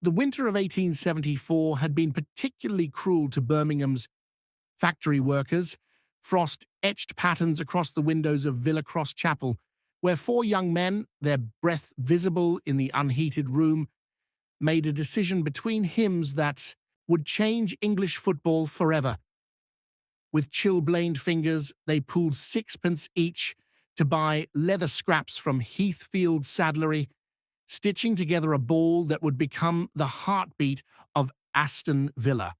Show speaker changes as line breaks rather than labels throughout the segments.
The winter of 1874 had been particularly cruel to Birmingham's factory workers. Frost etched patterns across the windows of Villa Cross Chapel, where four young men, their breath visible in the unheated room, made a decision between hymns that would change English football forever. With chilblained fingers, they pooled sixpence each to buy leather scraps from Heathfield saddlery, stitching together a ball that would become the heartbeat of Aston Villa.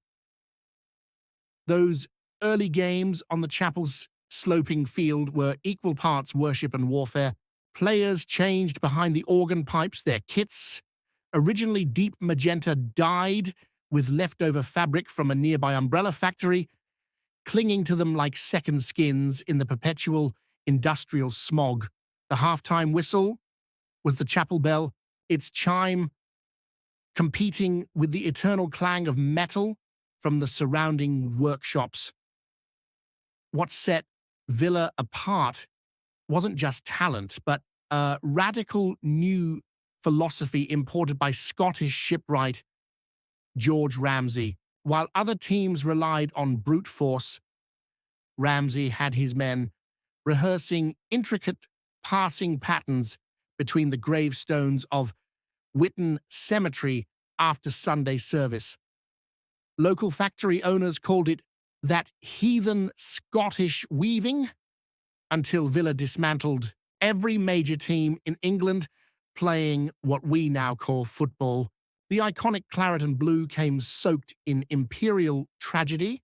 Those early games on the chapel's sloping field were equal parts worship and warfare. Players changed behind the organ pipes, their kits, originally deep magenta, dyed with leftover fabric from a nearby umbrella factory, clinging to them like second skins in the perpetual industrial smog. The halftime whistle was the chapel bell, its chime competing with the eternal clang of metal from the surrounding workshops. What set Villa apart wasn't just talent, but a radical new philosophy imported by Scottish shipwright George Ramsay. While other teams relied on brute force, Ramsay had his men rehearsing intricate passing patterns between the gravestones of Witton Cemetery after Sunday service. Local factory owners called it that heathen Scottish weaving, until Villa dismantled every major team in England playing what we now call football. The iconic claret and blue came soaked in imperial tragedy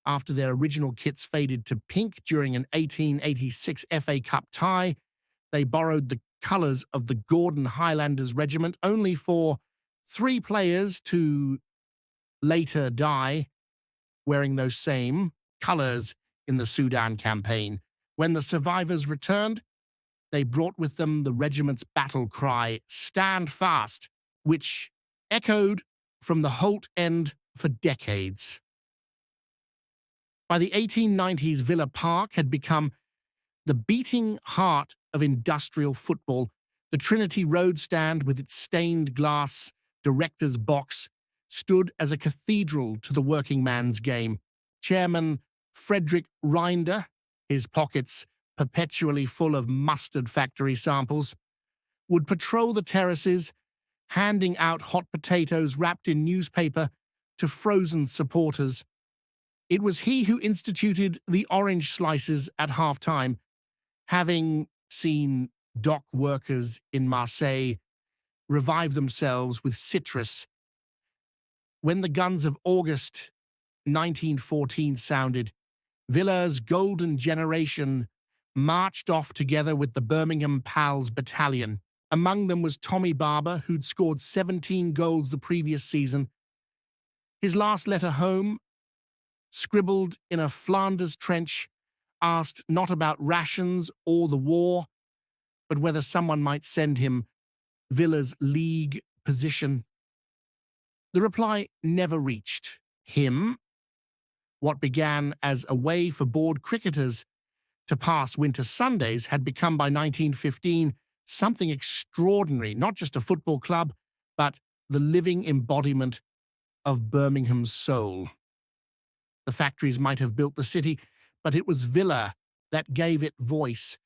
after their original kits faded to pink during an 1886 FA Cup tie. They borrowed the colours of the Gordon Highlanders Regiment, only for 3 players to later die wearing those same colours in the Sudan campaign. When the survivors returned, they brought with them the regiment's battle cry, "Stand fast," which echoed from the Holt End for decades. By the 1890s, Villa Park had become the beating heart of industrial football. The Trinity Road stand with its stained glass director's box stood as a cathedral to the working man's game. Chairman Frederick Rinder, his pockets perpetually full of mustard factory samples, would patrol the terraces, handing out hot potatoes wrapped in newspaper to frozen supporters. It was he who instituted the orange slices at halftime, having seen dock workers in Marseille revive themselves with citrus. When the guns of August 1914 sounded, Villa's golden generation marched off together with the Birmingham Pals Battalion. Among them was Tommy Barber, who'd scored 17 goals the previous season. His last letter home, scribbled in a Flanders trench, asked not about rations or the war, but whether someone might send him Villa's league position. The reply never reached him. What began as a way for bored cricketers to pass winter Sundays had become by 1915 something extraordinary, not just a football club, but the living embodiment of Birmingham's soul. The factories might have built the city, but it was Villa that gave it voice.